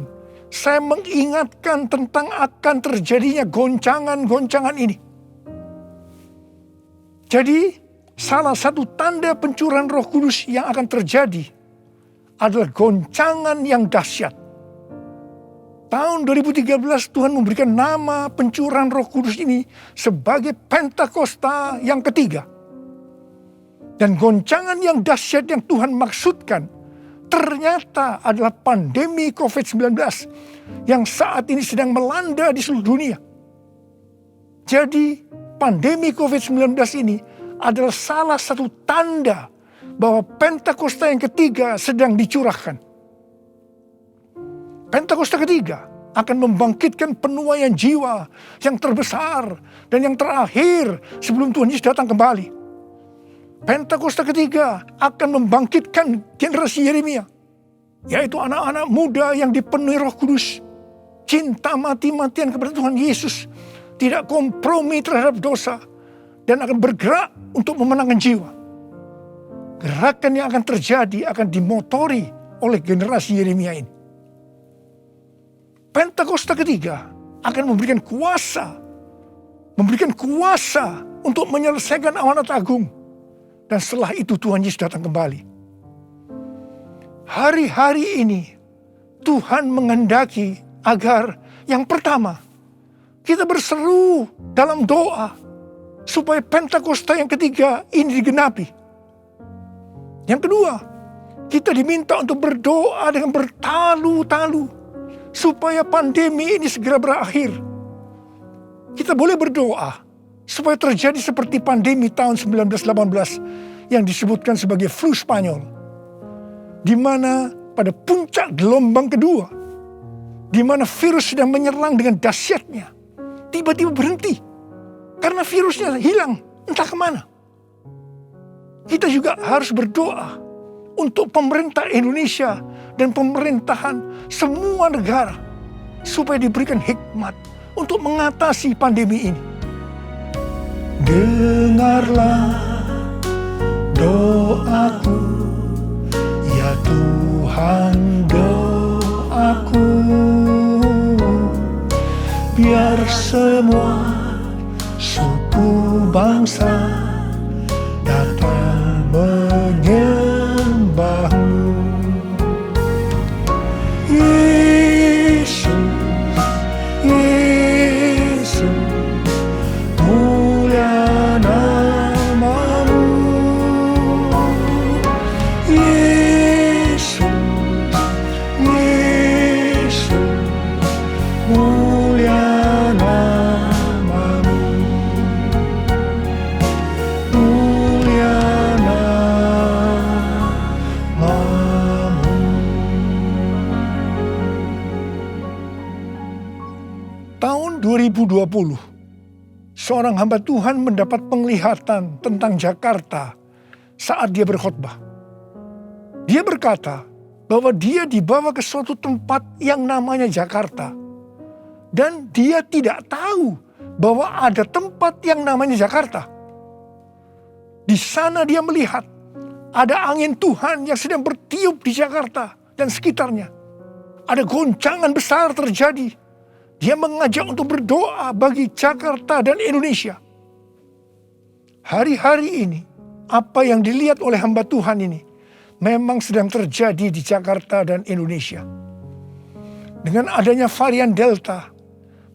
saya mengingatkan tentang akan terjadinya goncangan-goncangan ini. Jadi, salah satu tanda pencurahan Roh Kudus yang akan terjadi adalah goncangan yang dahsyat. Tahun 2013 Tuhan memberikan nama pencurahan Roh Kudus ini sebagai Pentakosta yang ketiga. Dan goncangan yang dahsyat yang Tuhan maksudkan ternyata adalah pandemi COVID-19 yang saat ini sedang melanda di seluruh dunia. Jadi pandemi COVID-19 ini adalah salah satu tanda bahwa Pentakosta yang ketiga sedang dicurahkan. Pentakosta ketiga akan membangkitkan penuaian jiwa yang terbesar dan yang terakhir sebelum Tuhan Yesus datang kembali. Pentakosta ketiga akan membangkitkan generasi Yeremia, yaitu anak-anak muda yang dipenuhi Roh Kudus, cinta mati-matian kepada Tuhan Yesus, tidak kompromi terhadap dosa, dan akan bergerak untuk memenangkan jiwa. Gerakan yang akan terjadi akan dimotori oleh generasi Yeremia ini. Pentakosta ketiga akan memberikan kuasa untuk menyelesaikan amanat agung. Dan setelah itu Tuhan Yesus datang kembali. Hari-hari ini Tuhan menghendaki agar yang pertama, kita berseru dalam doa supaya Pentakosta yang ketiga ini digenapi. Yang kedua, kita diminta untuk berdoa dengan bertalu-talu supaya pandemi ini segera berakhir. Kita boleh berdoa supaya terjadi seperti pandemi tahun 1918 yang disebutkan sebagai flu Spanyol, di mana pada puncak gelombang kedua, di mana virus sedang menyerang dengan dahsyatnya, tiba-tiba berhenti karena virusnya hilang entah kemana. Kita juga harus berdoa untuk pemerintah Indonesia dan pemerintahan semua negara supaya diberikan hikmat untuk mengatasi pandemi ini. Dengarlah doaku, ya Tuhan, doaku, biar semua suku bangsa datang menyembahmu. Yesus, Yesus, mulia namamu. Yesus, Yesus, mulia namamu. Mulia namamu. Tahun 2020, seorang hamba Tuhan mendapat penglihatan tentang Jakarta saat dia berkhotbah. Dia berkata bahwa dia dibawa ke suatu tempat yang namanya Jakarta. Dan dia tidak tahu bahwa ada tempat yang namanya Jakarta. Di sana dia melihat ada angin Tuhan yang sedang bertiup di Jakarta dan sekitarnya. Ada goncangan besar terjadi. Dia mengajak untuk berdoa bagi Jakarta dan Indonesia. Hari-hari ini, apa yang dilihat oleh hamba Tuhan ini memang sedang terjadi di Jakarta dan Indonesia. Dengan adanya varian Delta,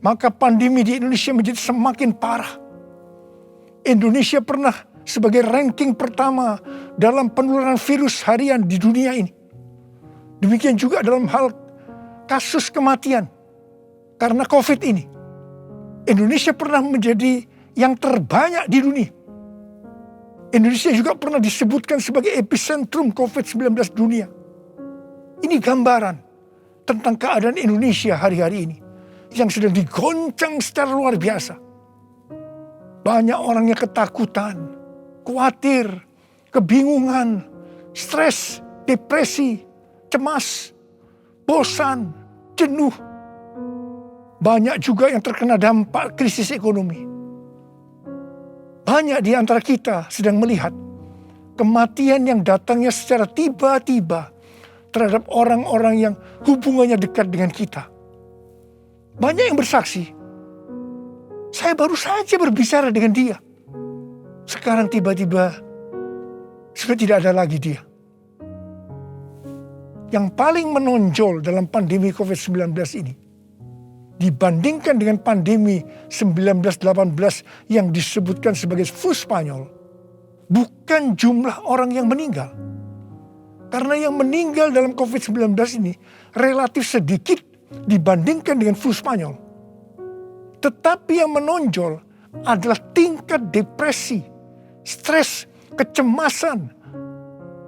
maka pandemi di Indonesia menjadi semakin parah. Indonesia pernah sebagai ranking pertama dalam penularan virus harian di dunia ini. Demikian juga dalam hal kasus kematian karena COVID ini. Indonesia pernah menjadi yang terbanyak di dunia. Indonesia juga pernah disebutkan sebagai epicentrum COVID-19 dunia. Ini gambaran tentang keadaan Indonesia hari-hari ini yang sedang digoncang secara luar biasa. Banyak orang yang ketakutan, khawatir, kebingungan, stres, depresi, cemas, bosan, jenuh. Banyak juga yang terkena dampak krisis ekonomi. Banyak di antara kita sedang melihat kematian yang datangnya secara tiba-tiba terhadap orang-orang yang hubungannya dekat dengan kita. Banyak yang bersaksi, saya baru saja berbicara dengan dia. Sekarang tiba-tiba sudah tidak ada lagi dia. Yang paling menonjol dalam pandemi COVID-19 ini, dibandingkan dengan pandemi 1918 yang disebutkan sebagai flu Spanyol, bukan jumlah orang yang meninggal. Karena yang meninggal dalam COVID-19 ini relatif sedikit dibandingkan dengan flu Spanyol. Tetapi yang menonjol adalah tingkat depresi, stres, kecemasan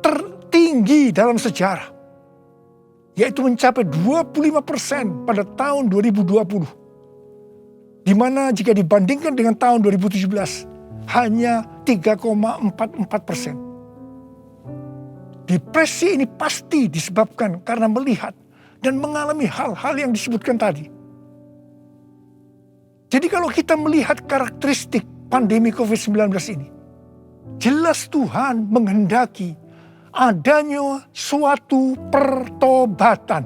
tertinggi dalam sejarah. Yaitu mencapai 25% pada tahun 2020. Di mana jika dibandingkan dengan tahun 2017 hanya 3,44%. Depresi ini pasti disebabkan karena melihat dan mengalami hal-hal yang disebutkan tadi. Jadi kalau kita melihat karakteristik pandemi COVID-19 ini, jelas Tuhan menghendaki adanya suatu pertobatan.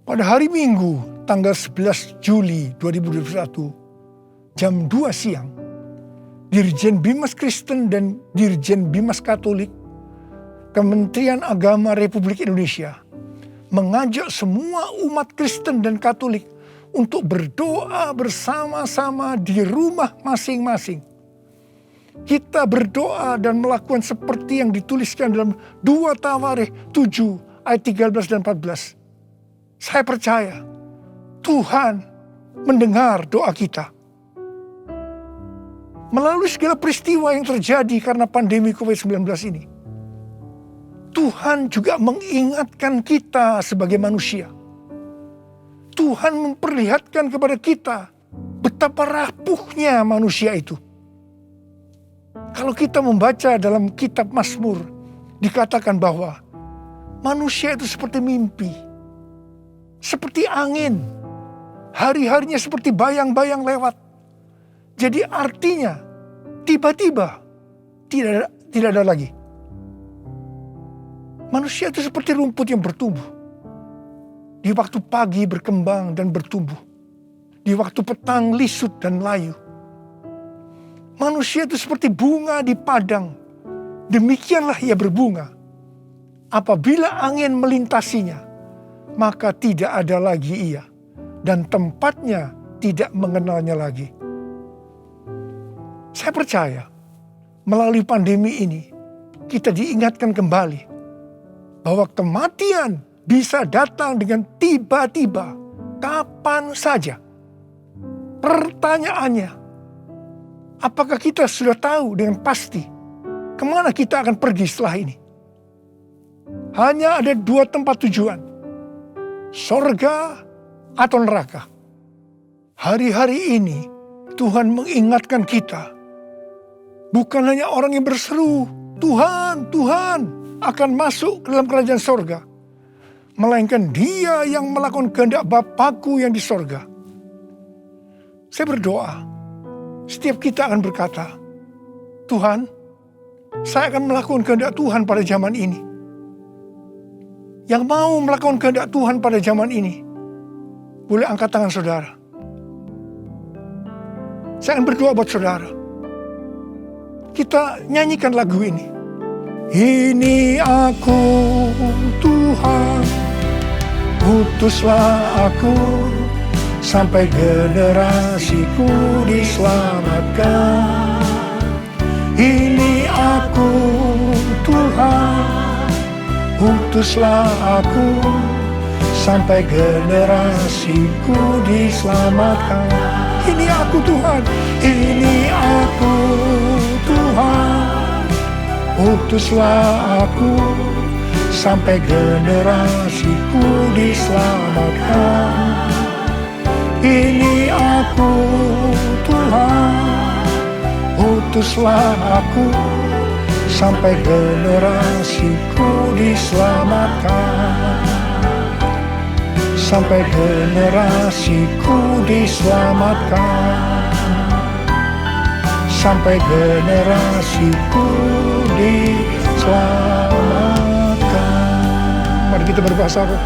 Pada hari Minggu tanggal 11 Juli 2021 jam 2 siang, Dirjen Bimas Kristen dan Dirjen Bimas Katolik Kementerian Agama Republik Indonesia mengajak semua umat Kristen dan Katolik untuk berdoa bersama-sama di rumah masing-masing. Kita berdoa dan melakukan seperti yang dituliskan dalam 2 Tawarikh 7 ayat 13 dan 14. Saya percaya Tuhan mendengar doa kita. Melalui segala peristiwa yang terjadi karena pandemi COVID-19 ini, Tuhan juga mengingatkan kita sebagai manusia. Tuhan memperlihatkan kepada kita betapa rapuhnya manusia itu. Kalau kita membaca dalam kitab Mazmur, dikatakan bahwa manusia itu seperti mimpi, seperti angin, hari-harinya seperti bayang-bayang lewat. Jadi artinya tiba-tiba tidak ada lagi. Manusia itu seperti rumput yang bertumbuh. Di waktu pagi berkembang dan bertumbuh. Di waktu petang lisut dan layu. Manusia itu seperti bunga di padang. Demikianlah ia berbunga. Apabila angin melintasinya, maka tidak ada lagi ia. Dan tempatnya tidak mengenalnya lagi. Saya percaya melalui pandemi ini kita diingatkan kembali bahwa kematian bisa datang dengan tiba-tiba, kapan saja. Pertanyaannya, apakah kita sudah tahu dengan pasti kemana kita akan pergi setelah ini? Hanya ada 2 tempat tujuan, sorga atau neraka. Hari-hari ini Tuhan mengingatkan kita, bukan hanya orang yang berseru, Tuhan, Tuhan, akan masuk ke dalam kerajaan sorga, melainkan dia yang melakukan kehendak Bapakku yang di sorga. Saya berdoa, setiap kita akan berkata, Tuhan, saya akan melakukan kehendak Tuhan pada zaman ini. Yang mau melakukan kehendak Tuhan pada zaman ini, boleh angkat tangan saudara. Saya akan berdoa buat saudara. Kita nyanyikan lagu ini. Ini aku Tuhan, utuslah aku, sampai generasiku diselamatkan. Ini aku Tuhan, utuslah aku, sampai generasiku diselamatkan. Ini aku Tuhan, ini aku Tuhan, utuslah aku, sampai generasiku diselamatkan. Ini aku Tuhan, utuslah aku, sampai generasiku diselamatkan. Sampai generasiku diselamatkan. Sampai generasiku diselamatkan. Mari kita berbahasa roh.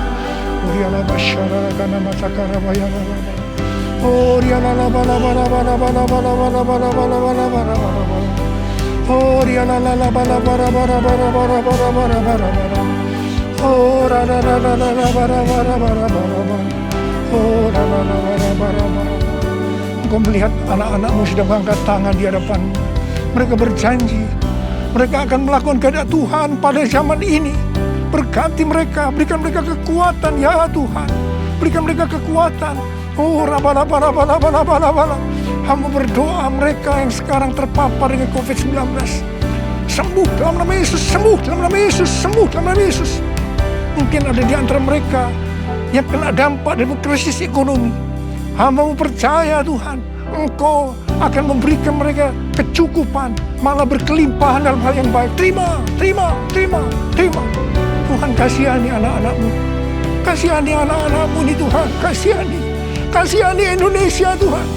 Uriala basyara kana masakara bayana. Uriala la bala bala bala bala bala bala bala bala bala bala bala. Uriala la la bala bala bala bala bala bala bala bala. Ora la la la la bala bala bala bala. Ora la la la bala bala. Engkau melihat anak-anakmu sudah mengangkat tangan di hadapanmu. Mereka berjanji, mereka akan melakukan kehendak Tuhan pada zaman ini. Berkati mereka, berikan mereka kekuatan ya Tuhan. Berikan mereka kekuatan Oh, hamba berdoa mereka yang sekarang terpapar dengan COVID-19. Sembuh dalam nama Yesus, sembuh dalam nama Yesus, sembuh dalam nama Yesus. Mungkin ada di antara mereka yang kena dampak dari krisis ekonomi. Hamba percaya Tuhan, Engkau akan memberikan mereka kecukupan, malah berkelimpahan dalam hal yang baik. Terima. Tuhan, kasihani anak-anak-Mu. Kasihani anak-anak-Mu ini Tuhan, kasihani Indonesia Tuhan.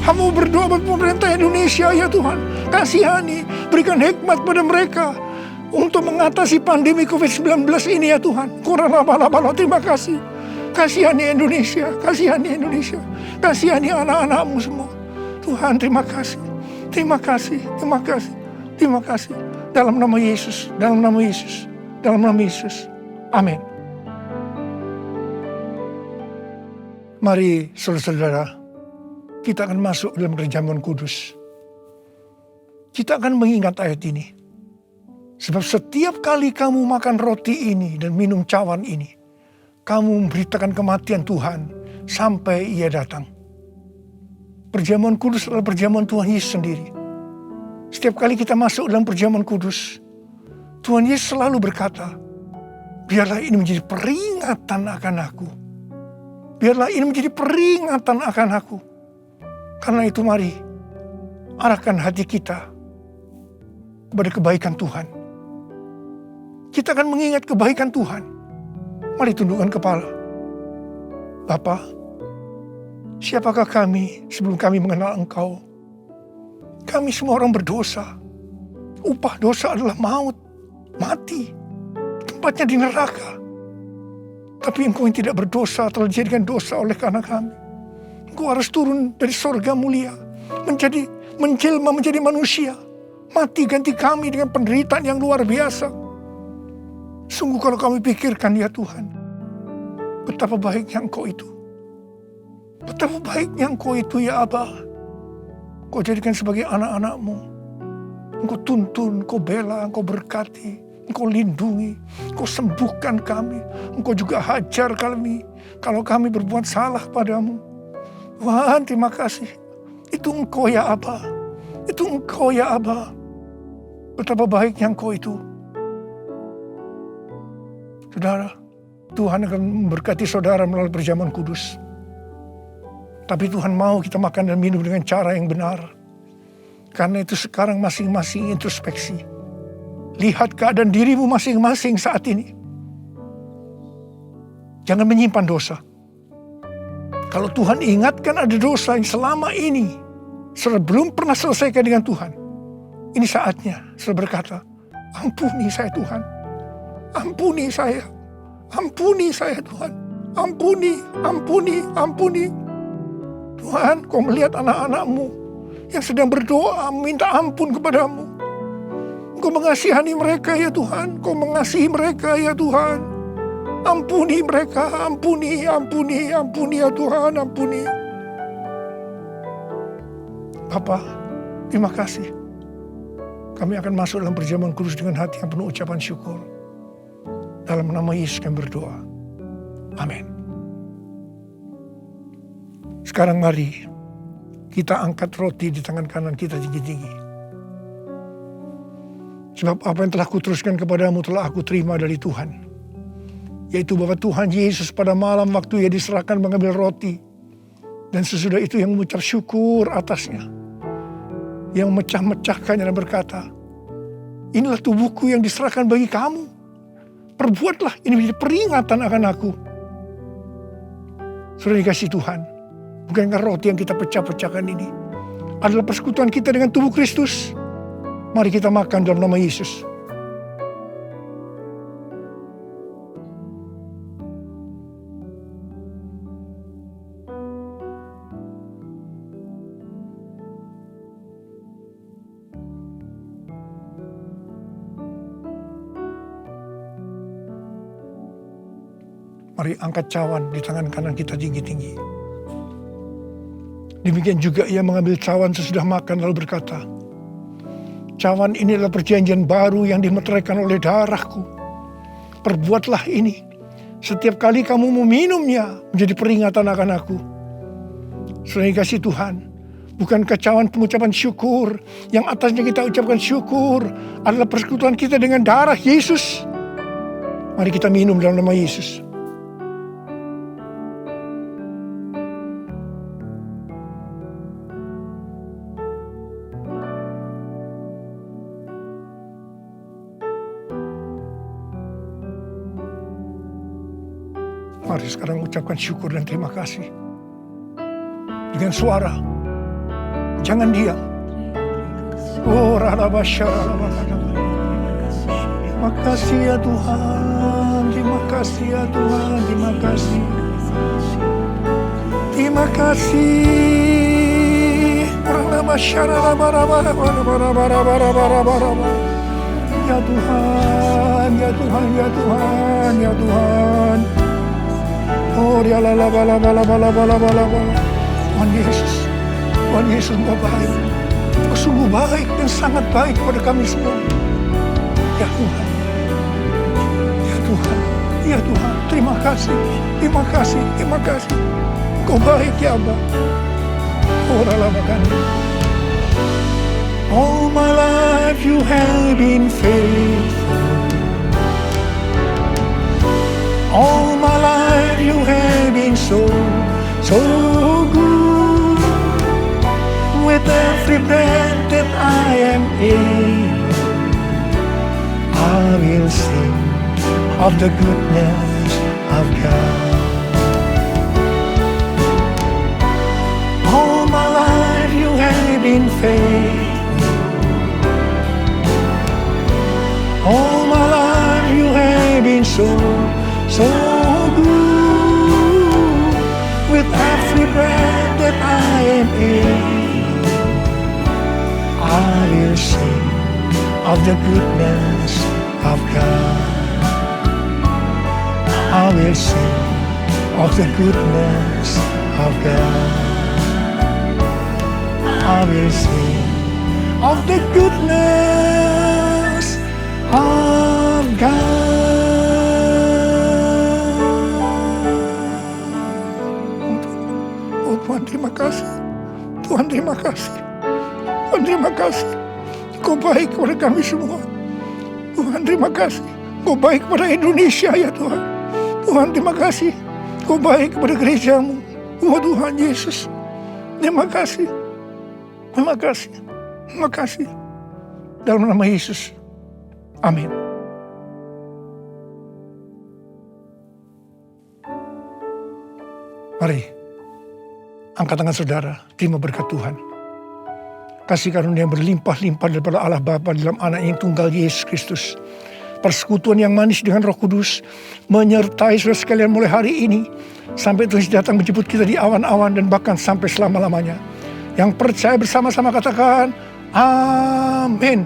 Hamba berdoa buat pemerintah Indonesia ya Tuhan. Kasihani, berikan hikmat pada mereka untuk mengatasi pandemi COVID-19 ini ya Tuhan. Terima kasih. Kasihani Indonesia, kasihani anak-anak-Mu semua. Tuhan, terima kasih. Dalam nama Yesus. Amin. Mari saudara-saudara, kita akan masuk dalam perjamuan kudus. Kita akan mengingat ayat ini. Sebab setiap kali kamu makan roti ini dan minum cawan ini, kamu memberitakan kematian Tuhan sampai Ia datang. Perjamuan kudus adalah perjamuan Tuhan Yesus sendiri. Setiap kali kita masuk dalam perjamuan kudus, Tuhan Yesus selalu berkata, biarlah ini menjadi peringatan akan aku. Biarlah ini menjadi peringatan akan aku. Karena itu mari, arahkan hati kita kepada kebaikan Tuhan. Kita akan mengingat kebaikan Tuhan. Mari tundukkan kepala. Bapa, siapakah kami sebelum kami mengenal Engkau? Kami semua orang berdosa. Upah dosa adalah maut, mati. Tempatnya di neraka. Tapi Engkau yang tidak berdosa telah dijadikan dosa oleh karena kami. Engkau harus turun dari sorga mulia, menjelma menjadi manusia, mati ganti kami dengan penderitaan yang luar biasa. Sungguh kalau kami pikirkan ya Tuhan, betapa baiknya Engkau itu. Betapa baiknya Engkau itu ya Aba. Engkau jadikan sebagai anak-anak-Mu. Engkau tuntun, Engkau bela, Engkau berkati, Engkau lindungi, Engkau sembuhkan kami. Engkau juga hajar kami kalau kami berbuat salah padamu. Tuhan, terima kasih. Itu Engkau ya Aba. Itu Engkau ya Aba. Betapa baiknya Engkau itu. Saudara, Tuhan akan memberkati saudara melalui perjamuan kudus. Tapi Tuhan mau kita makan dan minum dengan cara yang benar. Karena itu sekarang masing-masing introspeksi. Lihat keadaan dirimu masing-masing saat ini. Jangan menyimpan dosa. Kalau Tuhan ingatkan ada dosa yang selama ini belum pernah selesaikan dengan Tuhan, ini saatnya saya berkata, ampuni saya Tuhan. Ampuni saya. Ampuni saya Tuhan. Ampuni. Tuhan, Kau melihat anak-anak-Mu yang sedang berdoa minta ampun kepadamu. Kau mengasihani mereka ya Tuhan. Kau mengasihi mereka ya Tuhan. Ampuni mereka, ampuni ya Tuhan, ampuni. Bapa, terima kasih. Kami akan masuk dalam perjamuan kudus dengan hati yang penuh ucapan syukur. Dalam nama Yesus kami berdoa. Amin. Sekarang mari kita angkat roti di tangan kanan kita tinggi-tinggi. Sebab apa yang telah kuteruskan kepadamu telah aku terima dari Tuhan. Yaitu bahwa Tuhan Yesus pada malam waktu Ia diserahkan mengambil roti. Dan sesudah itu yang mengucap syukur atasnya. Yang memecah-mecahkannya dan berkata, inilah tubuhku yang diserahkan bagi kamu. Perbuatlah ini menjadi peringatan akan aku. Sudah dikasih Tuhan. Bukankah roti yang kita pecah-pecahkan ini adalah persekutuan kita dengan tubuh Kristus? Mari kita makan dalam nama Yesus. Mari angkat cawan di tangan kanan kita tinggi-tinggi. Demikian juga Ia mengambil cawan sesudah makan lalu berkata, cawan ini adalah perjanjian baru yang dimeteraikan oleh darahku. Perbuatlah ini setiap kali kamu meminumnya menjadi peringatan akan aku. Saudara yang kasih Tuhan, bukan kecauan pengucapan syukur. Yang atasnya kita ucapkan syukur adalah persekutuan kita dengan darah Yesus. Mari kita minum dalam nama Yesus. Mari sekarang ucapkan syukur dan terima kasih. Dengan suara. Jangan diam. Oh, terima kasih ya Tuhan. Terima kasih ya Tuhan. Terima kasih. Terima kasih. Ya Tuhan, ya Tuhan, ya Tuhan, ya Tuhan. Oh, dia la bala. Tuhan Yesus Engkau baik. Engkau sungguh baik dan sangat baik kepada kami semua. Ya Tuhan, ya Tuhan, ya Tuhan. Terima kasih, terima kasih, terima kasih. Engkau baik ya Abba. Oh, ralabakan. All my life you have been faithful. All my life you have been so good. With every breath that I am able, I will sing of the goodness of God. All my life you have been faithful. All my life you have been so good. With every breath that I am able, I will sing of the goodness of God. I will sing of the goodness of God. I will sing of the goodness of God. Oh Tuhan, terima kasih. Tuhan, terima kasih. Tuhan, terima kasih. Kau baik kepada kami semua. Tuhan, terima kasih. Kau baik kepada Indonesia ya Tuhan. Tuhan, terima kasih. Kau baik kepada gerejamu. Oh Tuhan Yesus. Terima kasih. Terima kasih. Terima kasih. Dalam nama Yesus. Amin. Mari, angkat tangan saudara, terima berkat Tuhan. Kasih karunia yang berlimpah-limpah daripada Allah Bapa dalam anak yang tunggal Yesus Kristus. Persekutuan yang manis dengan Roh Kudus menyertai saudara sekalian mulai hari ini sampai Tuhan datang menjemput kita di awan-awan dan bahkan sampai selama-lamanya. Yang percaya bersama-sama katakan, Amin.